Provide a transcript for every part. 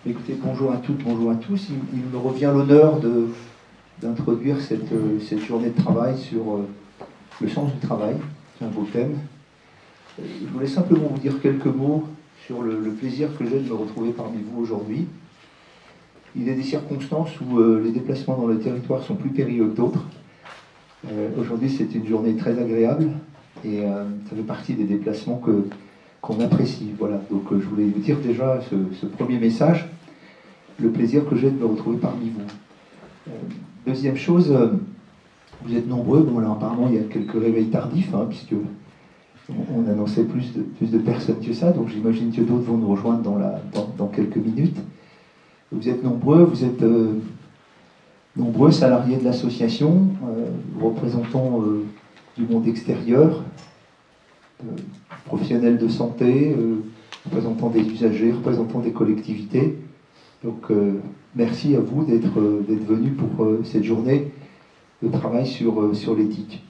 Écoutez, bonjour à toutes, bonjour à tous. Il me revient l'honneur d'introduire cette journée de travail sur le sens du travail. C'est un beau thème. Je voulais simplement vous dire quelques mots sur le plaisir que j'ai de me retrouver parmi vous aujourd'hui. Il y a des circonstances où les déplacements dans le territoire sont plus périlleux que d'autres. Aujourd'hui, c'est une journée très agréable et ça fait partie des déplacements qu'on apprécie. Voilà, donc je voulais vous dire déjà ce premier message, le plaisir que j'ai de me retrouver parmi vous. Deuxième chose, vous êtes nombreux, bon là apparemment il y a quelques réveils tardifs, puisque on annonçait plus de personnes que ça, donc j'imagine que d'autres vont nous rejoindre dans quelques minutes. Vous êtes nombreux, nombreux salariés de l'association, représentants du monde extérieur, professionnels de santé, représentants des usagers, représentants des collectivités. Donc merci à vous d'être venus pour cette journée de travail sur l'éthique.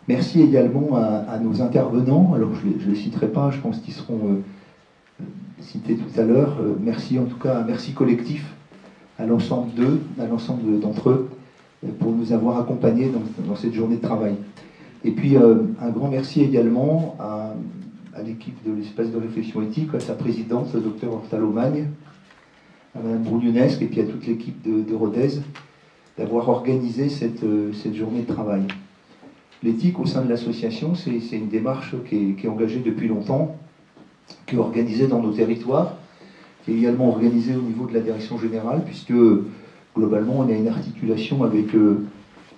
Merci également à nos intervenants, alors je ne les citerai pas, je pense qu'ils seront cités tout à l'heure. Merci en tout cas, un merci collectif à l'ensemble d'eux, à l'ensemble d'entre eux, pour nous avoir accompagnés dans cette journée de travail. Et puis un grand merci également à l'équipe de l'espace de réflexion éthique, à sa présidente, le docteur Hortal-Aumagne, à Mme Brougnonesque et puis à toute l'équipe de Rodez d'avoir organisé cette journée de travail. L'éthique au sein de l'association, c'est une démarche qui est engagée depuis longtemps, qui est organisée dans nos territoires, qui est également organisée au niveau de la direction générale, puisque globalement on a une articulation avec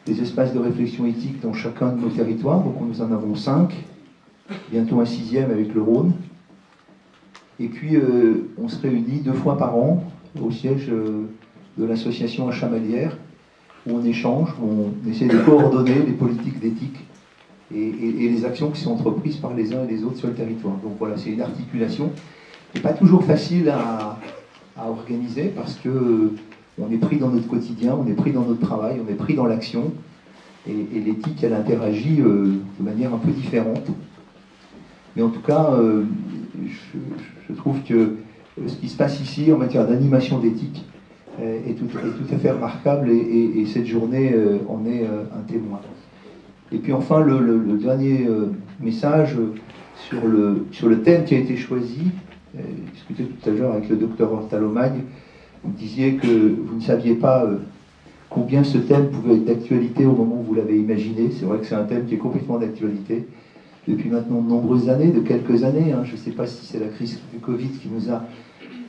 des espaces de réflexion éthique dans chacun de nos territoires, donc nous en avons 5, bientôt un 6e avec le Rhône. Et puis on se réunit 2 fois par an au siège de l'association à Chamalières, où on échange, où on essaie de coordonner les politiques d'éthique et les actions qui sont entreprises par les uns et les autres sur le territoire. Donc voilà, c'est une articulation qui n'est pas toujours facile à organiser parce que on est pris dans notre quotidien, on est pris dans notre travail, on est pris dans l'action, et l'éthique, elle interagit de manière un peu différente. Mais en tout cas, je trouve que ce qui se passe ici en matière d'animation d'éthique est tout à fait remarquable, et cette journée en est un témoin. Et puis enfin, le dernier message sur le thème qui a été choisi, discuté tout à l'heure avec le docteur Hortal-Aumagne. Vous disiez que vous ne saviez pas combien ce thème pouvait être d'actualité au moment où vous l'avez imaginé. C'est vrai que c'est un thème qui est complètement d'actualité depuis maintenant de nombreuses années, de quelques années. Je ne sais pas si c'est la crise du Covid qui nous a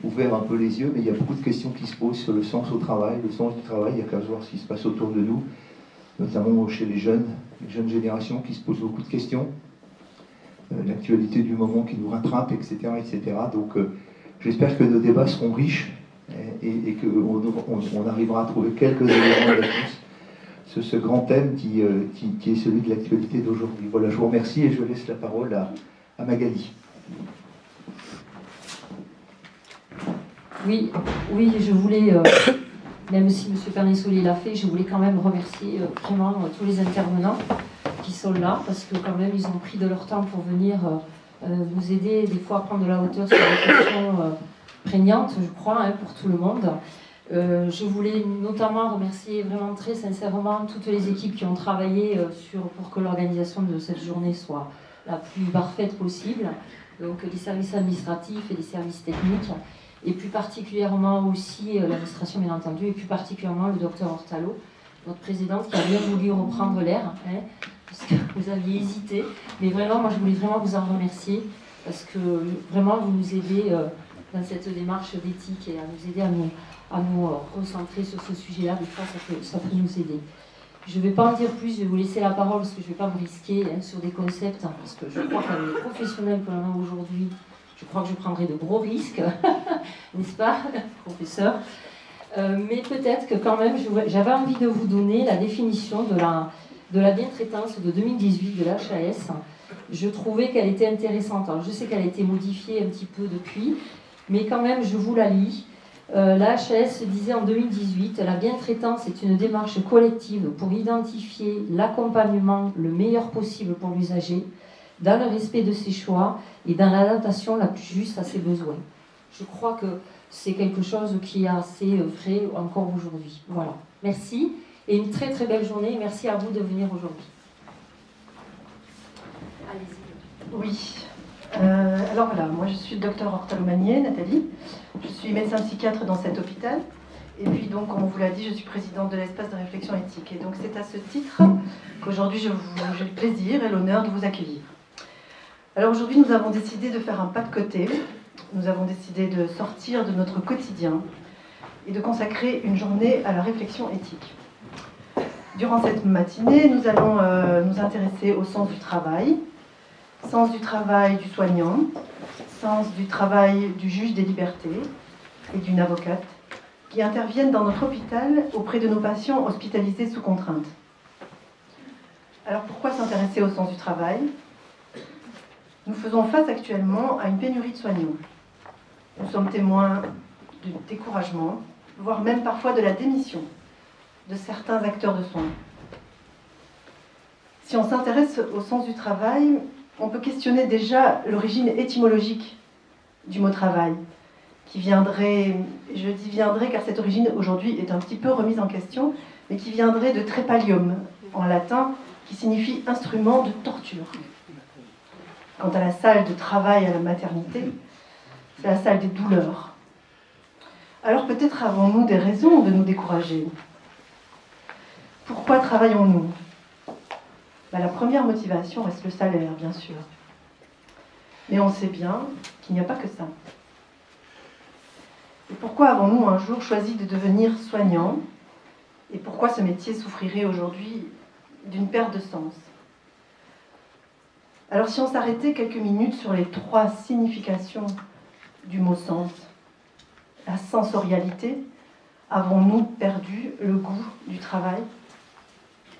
ouvert un peu les yeux, mais il y a beaucoup de questions qui se posent sur le sens au travail, le sens du travail. Il y a qu'à voir ce qui se passe autour de nous, notamment chez les jeunes générations qui se posent beaucoup de questions. L'actualité du moment qui nous rattrape, etc. etc. Donc j'espère que nos débats seront riches et qu'on arrivera à trouver quelques éléments de réponse sur ce grand thème qui est celui de l'actualité d'aujourd'hui. Voilà, je vous remercie et je laisse la parole à Magali. Oui, je voulais, même si M. Pernissoli l'a fait, je voulais quand même remercier vraiment tous les intervenants qui sont là, parce que quand même ils ont pris de leur temps pour venir nous aider, des fois à prendre de la hauteur sur des questions prégnantes, je crois, pour tout le monde. Je voulais notamment remercier vraiment très sincèrement toutes les équipes qui ont travaillé pour que l'organisation de cette journée soit la plus parfaite possible, donc les services administratifs et les services techniques, et plus particulièrement aussi l'administration bien entendu, et plus particulièrement le docteur Hortal-Aumagne, votre présidente, qui a bien voulu reprendre l'air, parce que vous aviez hésité, mais vraiment moi je voulais vraiment vous en remercier, parce que vraiment vous nous aidez dans cette démarche d'éthique et à nous aider à nous recentrer sur ce sujet-là. Des fois ça peut nous aider. Je ne vais pas en dire plus, je vais vous laisser la parole parce que je ne vais pas me risquer sur des concepts, parce que je crois qu'avec les professionnels que l'on a aujourd'hui, je crois que je prendrai de gros risques, n'est-ce pas, professeur? Mais peut-être que quand même, j'avais envie de vous donner la définition de la bientraitance de 2018 de l'HAS. Je trouvais qu'elle était intéressante. Alors, je sais qu'elle a été modifiée un petit peu depuis, mais quand même, je vous la lis. La HAS disait en 2018 « La bientraitance est une démarche collective pour identifier l'accompagnement le meilleur possible pour l'usager, dans le respect de ses choix et dans l'adaptation la plus juste à ses besoins. je crois que c'est quelque chose qui est assez vrai encore aujourd'hui. Voilà. Merci et une très très belle journée. Merci à vous de venir aujourd'hui. Allez-y. Oui. Alors voilà, moi je suis le docteur Hortalomanier, Nathalie. Je suis médecin psychiatre dans cet hôpital. Et puis donc, comme on vous l'a dit, je suis présidente de l'espace de réflexion éthique. Et donc c'est à ce titre qu'aujourd'hui j'ai le plaisir et l'honneur de vous accueillir. Alors aujourd'hui, nous avons décidé de faire un pas de côté. Nous avons décidé de sortir de notre quotidien et de consacrer une journée à la réflexion éthique. Durant cette matinée, nous allons nous intéresser au sens du travail du soignant, sens du travail du juge des libertés et d'une avocate qui interviennent dans notre hôpital auprès de nos patients hospitalisés sous contrainte. Alors pourquoi s'intéresser au sens du travail ? Nous faisons face actuellement à une pénurie de soignants. Nous sommes témoins du découragement, voire même parfois de la démission de certains acteurs de soins. Si on s'intéresse au sens du travail, on peut questionner déjà l'origine étymologique du mot travail, qui viendrait, je dis viendrait car cette origine aujourd'hui est un petit peu remise en question, mais qui viendrait de trepalium, en latin, qui signifie instrument de torture. Quant à la salle de travail à la maternité, c'est la salle des douleurs. Alors peut-être avons-nous des raisons de nous décourager. Pourquoi travaillons-nous ? La première motivation reste le salaire, bien sûr. Mais on sait bien qu'il n'y a pas que ça. Et pourquoi avons-nous un jour choisi de devenir soignants ? Et pourquoi ce métier souffrirait aujourd'hui d'une perte de sens ? Alors si on s'arrêtait quelques minutes sur les 3 significations du mot sens, la sensorialité, avons-nous perdu le goût du travail ?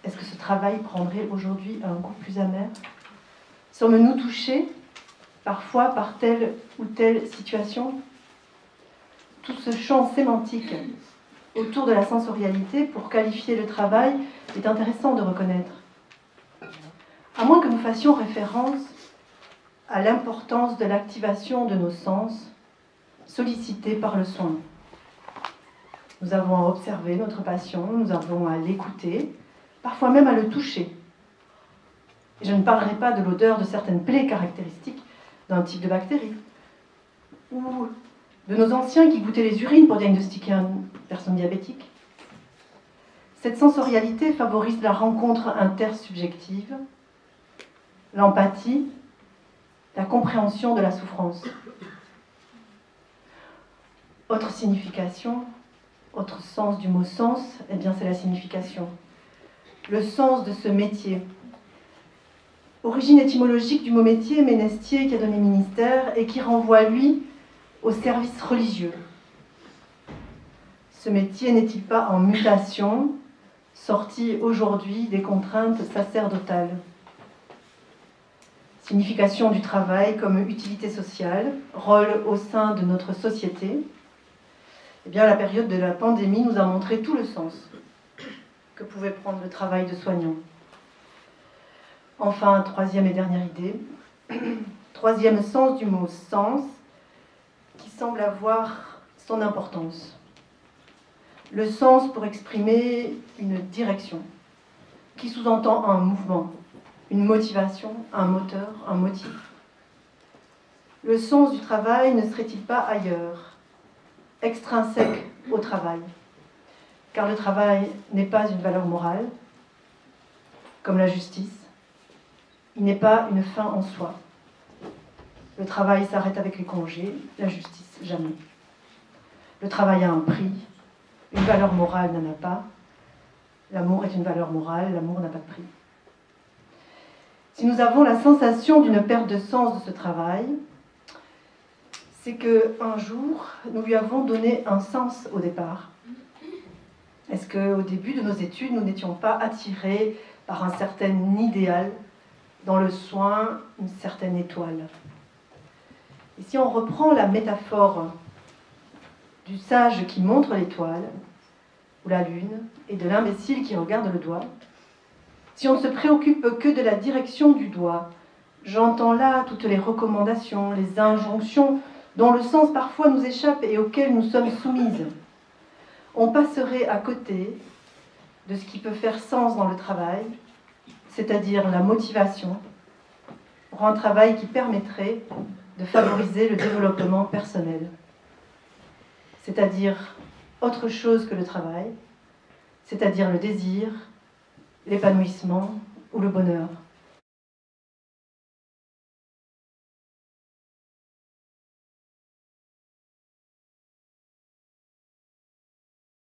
Est-ce que ce travail prendrait aujourd'hui un goût plus amer ? Sommes-nous touchés parfois par telle ou telle situation ? Tout ce champ sémantique autour de la sensorialité pour qualifier le travail est intéressant de reconnaître. À moins que nous fassions référence à l'importance de l'activation de nos sens sollicités par le soin. Nous avons à observer notre patient, nous avons à l'écouter, parfois même à le toucher. Et je ne parlerai pas de l'odeur de certaines plaies caractéristiques d'un type de bactérie, ou de nos anciens qui goûtaient les urines pour diagnostiquer une personne diabétique. Cette sensorialité favorise la rencontre intersubjective, l'empathie, la compréhension de la souffrance. Autre signification, autre sens du mot sens, eh bien c'est la signification. Le sens de ce métier. Origine étymologique du mot métier, ménestier, qui a donné ministère, et qui renvoie, lui, au service religieux. Ce métier n'est-il pas en mutation, sorti aujourd'hui des contraintes sacerdotales ? Signification du travail comme utilité sociale, rôle au sein de notre société. Eh bien, la période de la pandémie nous a montré tout le sens que pouvait prendre le travail de soignant. Enfin, troisième et dernière idée, troisième sens du mot sens, qui semble avoir son importance. Le sens pour exprimer une direction, qui sous-entend un mouvement, une motivation, un moteur, un motif. Le sens du travail ne serait-il pas ailleurs, extrinsèque au travail ? Car le travail n'est pas une valeur morale, comme la justice. Il n'est pas une fin en soi. Le travail s'arrête avec les congés, la justice jamais. Le travail a un prix, une valeur morale n'en a pas. L'amour est une valeur morale, l'amour n'a pas de prix. Si nous avons la sensation d'une perte de sens de ce travail, c'est qu'un jour, nous lui avons donné un sens au départ. Est-ce qu'au début de nos études, nous n'étions pas attirés par un certain idéal, dans le soin, une certaine étoile ? Et si on reprend la métaphore du sage qui montre l'étoile, ou la lune, et de l'imbécile qui regarde le doigt, si on ne se préoccupe que de la direction du doigt, j'entends là toutes les recommandations, les injonctions dont le sens parfois nous échappe et auquel nous sommes soumises. On passerait à côté de ce qui peut faire sens dans le travail, c'est-à-dire la motivation, pour un travail qui permettrait de favoriser le développement personnel, c'est-à-dire autre chose que le travail, c'est-à-dire le désir, l'épanouissement ou le bonheur.